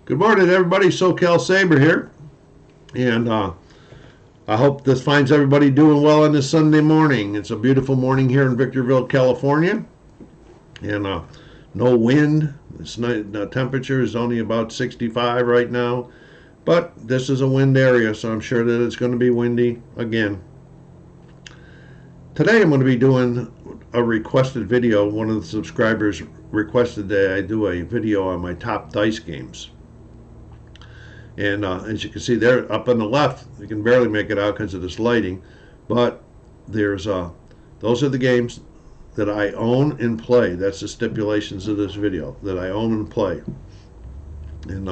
Good morning, everybody. SoCalsabre here, and I hope this finds everybody doing well on this Sunday morning. It's a beautiful morning here in Victorville, California, and no wind. The temperature is only about 65 right now, but this is a wind area, so I'm sure that it's going to be windy again. Today I'm going to be doing a requested video. One of the subscribers requested that I do a video on my top dice games. And as you can see there up on the left, you can barely make it out because of this lighting, but there's those are the games that I own and play. That's the stipulations of this video, that I own and play. And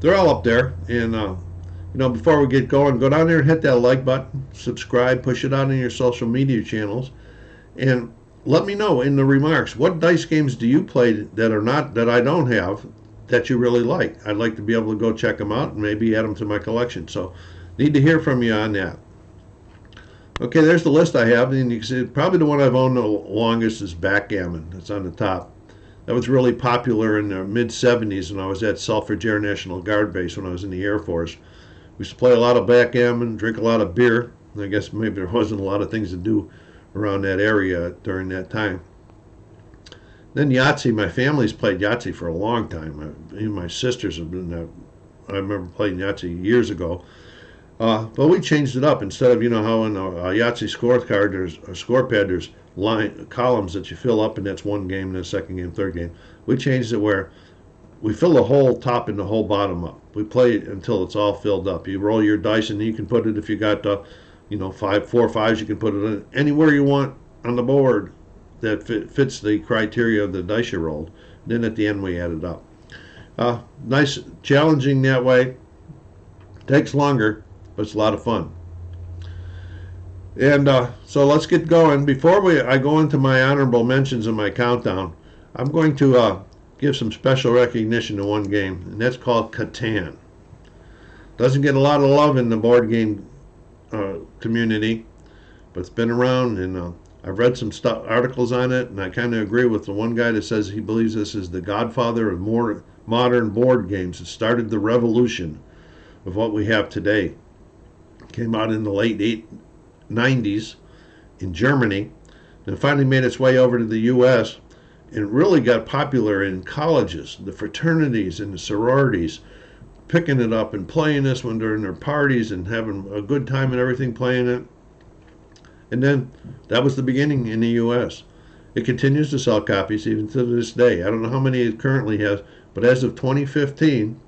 they're all up there. And before we get going, go down there and hit that like button, subscribe, push it out on your social media channels, and let me know in the remarks, what dice games do you play that I don't have, that you really like? I'd like to be able to go check them out and maybe add them to my collection. So need to hear from you on that. Okay, there's the list I have, and you can see probably the one I've owned the longest is Backgammon. It's on the top. That was really popular in the mid-70s when I was at Selfridge Air National Guard Base when I was in the Air Force. We used to play a lot of backgammon, drink a lot of beer. I guess maybe there wasn't a lot of things to do around that area during that time. Then Yahtzee. My family's played Yahtzee for a long time. My sisters have been I remember playing Yahtzee years ago. But we changed it up. Instead of, how in a Yahtzee scorecard, there's a score pad, there's columns that you fill up, and that's one game, then second game, third game. We changed it where we fill the whole top and the whole bottom up. We play it until it's all filled up. You roll your dice, and you can put it, if you got, 4 5s, you can put it in anywhere you want on the board that fits the criteria of the dice you rolled. Then at the end we add it up. Nice, challenging that way. Takes longer, but it's a lot of fun. And so let's get going. Before I go into my honorable mentions and my countdown, I'm going to give some special recognition to one game, and that's called Catan. Doesn't get a lot of love in the board game community, but it's been around, and I've read some articles on it, and I kind of agree with the one guy that says he believes this is the godfather of more modern board games. It started the revolution of what we have today. It came out in the late 90s in Germany, and finally made its way over to the U.S., and really got popular in colleges, the fraternities and the sororities, picking it up and playing this one during their parties and having a good time and everything playing it. And then that was the beginning in the U.S. It continues to sell copies even to this day. I don't know how many it currently has, but as of 2015,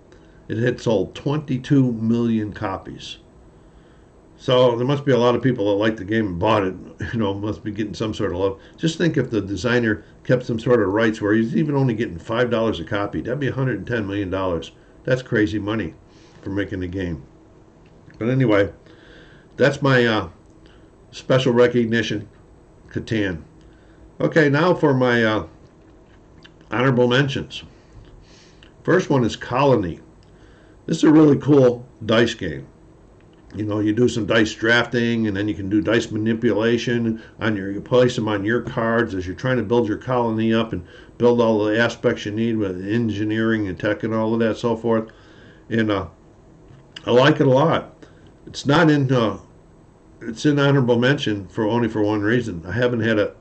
it had sold 22 million copies. So there must be a lot of people that like the game and bought it, must be getting some sort of love. Just think if the designer kept some sort of rights where he's even only getting $5 a copy, that'd be $110 million. That's crazy money for making the game. But anyway, that's my special recognition, Catan. Okay, now for my honorable mentions. First one is Colony. This is a really cool dice game. You do some dice drafting, and then you can do dice manipulation you place them on your cards as you're trying to build your colony up and build all the aspects you need with engineering and tech and all of that, so forth. And I like it a lot. It's not it's in honorable mention only for one reason. I haven't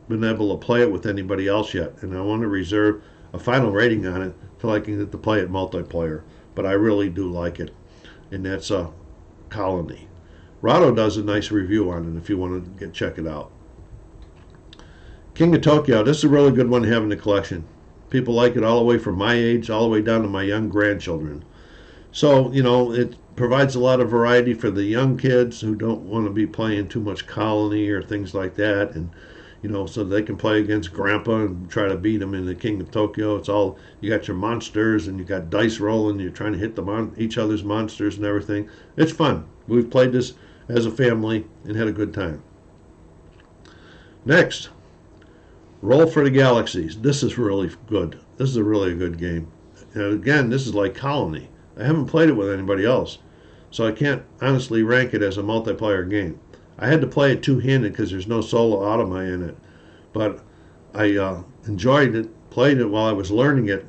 been able to play it with anybody else yet, and I want to reserve a final rating on it till I can get to play it multiplayer. But I really do like it, and that's Colony. Rado does a nice review on it if you want to check it out. King of Tokyo. This is a really good one to have in the collection. People like it all the way from my age all the way down to my young grandchildren. So, it provides a lot of variety for the young kids who don't want to be playing too much Colony or things like that, and so they can play against Grandpa and try to beat him in the King of Tokyo. It's all, you got your monsters and you got dice rolling, you're trying to hit each other's monsters and everything. It's fun. We've played this as a family and had a good time. Next, Roll for the Galaxies. This is really good. This is a really good game. And again, this is like Colony. I haven't played it with anybody else, so I can't honestly rank it as a multiplayer game. I had to play it two-handed because there's no solo automa in it, but I enjoyed it, played it while I was learning it,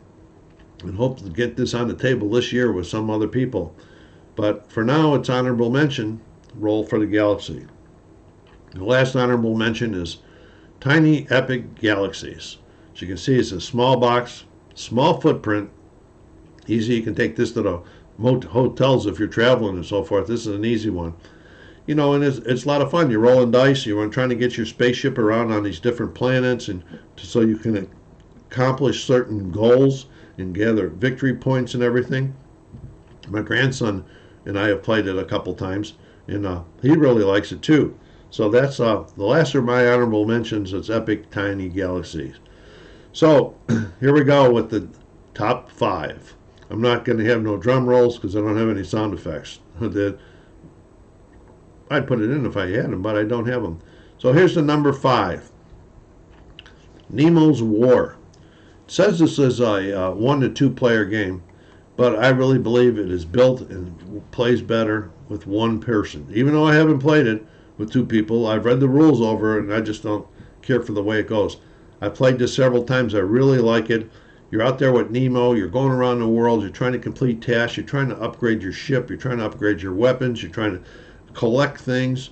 and hope to get this on the table this year with some other people. But for now, it's honorable mention roll for the Galaxy. The last honorable mention is Tiny Epic Galaxies. As you can see, it's a small box, small footprint. Easy, you can take this to the hotels if you're traveling and so forth. This is an easy one. You know, and it's a lot of fun. You're rolling dice. You're trying to get your spaceship around on these different planets, and so you can accomplish certain goals and gather victory points and everything. My grandson and I have played it a couple times, and he really likes it too. So that's the last of my honorable mentions. It's Epic Tiny Galaxies. So here we go with the top 5. I'm not going to have no drum rolls because I don't have any sound effects. I'd put it in if I had them, but I don't have them. So here's the number 5. Nemos War. It says this is a 1 to 2 player game, but I really believe it is built and plays better with one person. Even though I haven't played it with 2 people, I've read the rules over it, and I just don't care for the way it goes. I've played this several times. I really like it. You're out there with Nemo. You're going around the world. You're trying to complete tasks. You're trying to upgrade your ship. You're trying to upgrade your weapons. You're trying to collect things,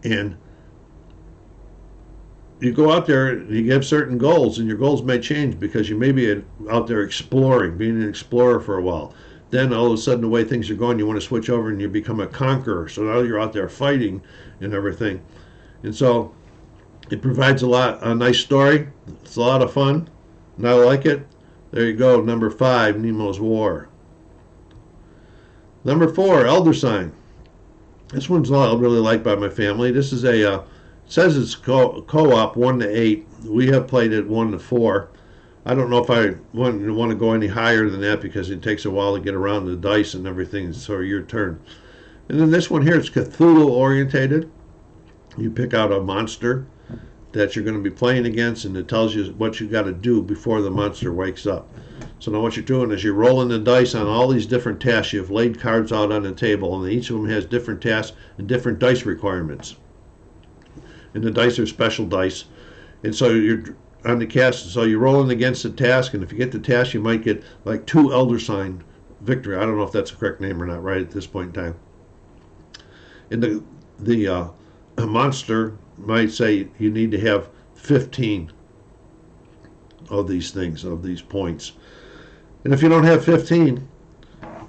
and you go out there and you have certain goals, and your goals may change because you may be out there exploring, being an explorer for a while. Then all of a sudden the way things are going, you want to switch over and you become a conqueror. So now you're out there fighting and everything. And so it provides a nice story. It's a lot of fun, and I like it. There you go, number 5, Nemos War. Number 4, Elder Sign. This one's really liked by my family. This is it says it's co-op 1 to 8. We have played it 1 to 4. I don't know if I want to go any higher than that because it takes a while to get around the dice and everything. So your turn. And then this one here is Cthulhu orientated. You pick out a monster that you're going to be playing against, and it tells you what you got to do before the monster wakes up. So now what you're doing is you're rolling the dice on all these different tasks. You've laid cards out on the table, and each of them has different tasks and different dice requirements. And the dice are special dice. And so you're on the cast, so you're rolling against the task, and if you get the task, you might get like 2 Elder Sign victory. I don't know if that's the correct name or not right at this point in time. And the monster might say you need to have 15 of these things, of these points. And if you don't have 15,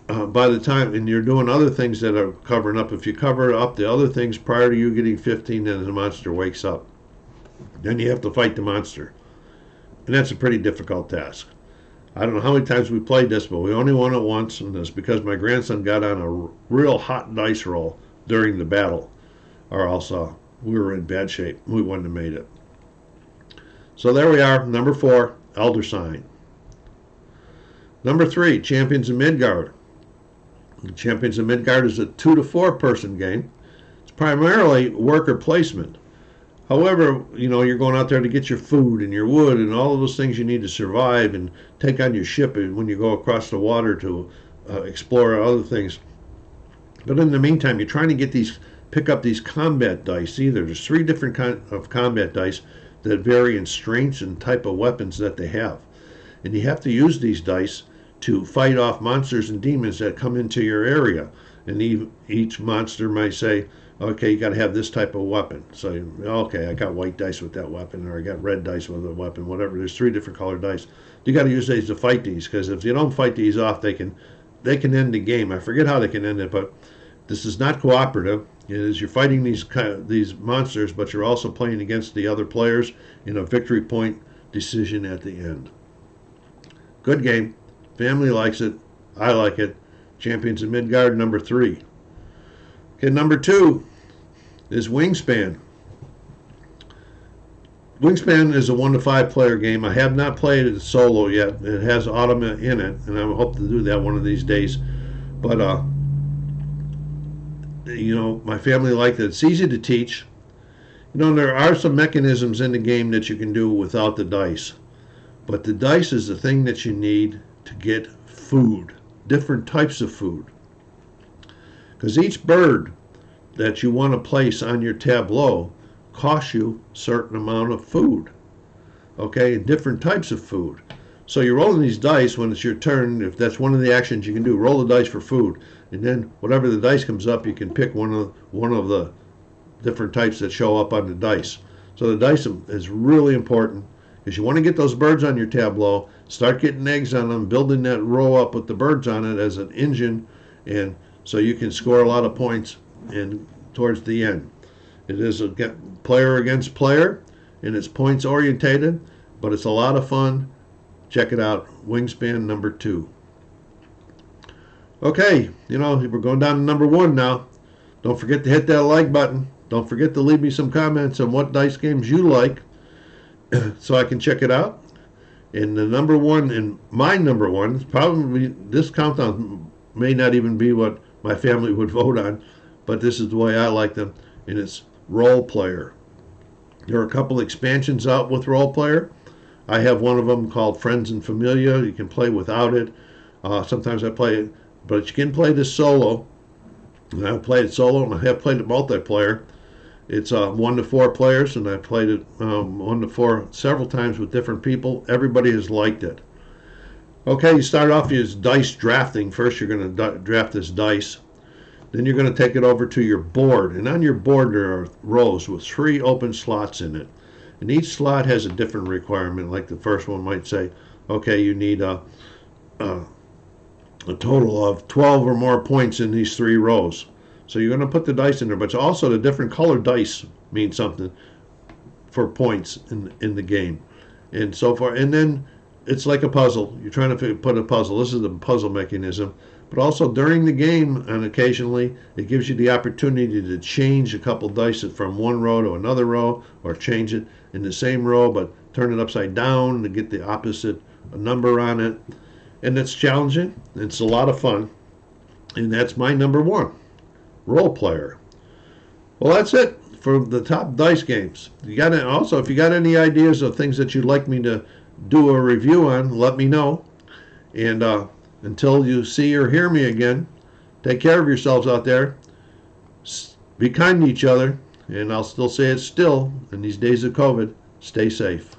by the time, and you're doing other things that are covering up, if you cover up the other things prior to you getting 15, then the monster wakes up. Then you have to fight the monster. And that's a pretty difficult task. I don't know how many times we played this, but we only won it once, and it's because my grandson got on a real hot dice roll during the battle, or else we were in bad shape. We wouldn't have made it. So there we are, number 4, Elder Sign. Number 3, Champions of Midgard. Champions of Midgard is a 2 to 4 person game. It's primarily worker placement. However, you know, you're going out there to get your food and your wood and all of those things you need to survive and take on your ship when you go across the water to explore other things. But in the meantime, you're trying to pick up these combat dice. There's 3 different kinds of combat dice that vary in strengths and type of weapons that they have. And you have to use these dice to fight off monsters and demons that come into your area. And each monster might say, okay, you got to have this type of weapon. So, okay, I got white dice with that weapon, or I got red dice with a weapon, whatever. There's 3 different colored dice. You got to use these to fight these, because if you don't fight these off, they can end the game. I forget how they can end it, but this is not cooperative. It is you're fighting these monsters, but you're also playing against the other players in a victory point decision at the end. Good game. Family likes it. I like it. Champions of Midgard, number 3. Okay, number 2 is Wingspan. Wingspan is a 1 to 5 player game. I have not played it solo yet. It has Autumn in it, and I hope to do that one of these days. But you know, my family liked it. It's easy to teach. You know, there are some mechanisms in the game that you can do without the dice. But the dice is the thing that you need to get food, different types of food. Because each bird that you want to place on your tableau costs you a certain amount of food. Okay, different types of food. So you're rolling these dice when it's your turn. If that's one of the actions you can do, roll the dice for food, and then whatever the dice comes up, you can pick one of the different types that show up on the dice. So the dice is really important because you want to get those birds on your tableau, start getting eggs on them, building that row up with the birds on it as an engine, and so you can score a lot of points and towards the end. It is a player against player, and it's points orientated, but it's a lot of fun. Check it out, Wingspan number 2. Okay, we're going down to number 1 now. Don't forget to hit that like button. Don't forget to leave me some comments on what dice games you like so I can check it out. And the number 1, and my number 1, probably this countdown may not even be what my family would vote on, but this is the way I like them, and it's Role Player. There are a couple expansions out with Role Player. I have one of them called Friends and Familia. You can play without it. Sometimes I play it, but you can play this solo. And I've played it solo, and I have played it multiplayer. It's 1 to 4 players, and I've played it 1 to 4 several times with different people. Everybody has liked it. Okay, you start off as dice drafting. First, you're going to draft this dice. Then you're going to take it over to your board. And on your board, there are rows with 3 open slots in it. And each slot has a different requirement. Like the first one might say, okay, you need a total of 12 or more points in these 3 rows. So you're going to put the dice in there, but also the different colored dice mean something for points in the game, and so far. And then it's like a puzzle. You're trying to put a puzzle. This is the puzzle mechanism. But also during the game, and occasionally, it gives you the opportunity to change a couple dice from one row to another row, or change it in the same row, but turn it upside down to get the opposite number on it. And it's challenging. It's a lot of fun. And that's my number 1. Role Player. Well, that's it for the top dice games. If you got any ideas of things that you'd like me to do a review on, let me know. And until you see or hear me again, take care of yourselves out there. Be kind to each other. And I'll still say it still in these days of COVID. Stay safe.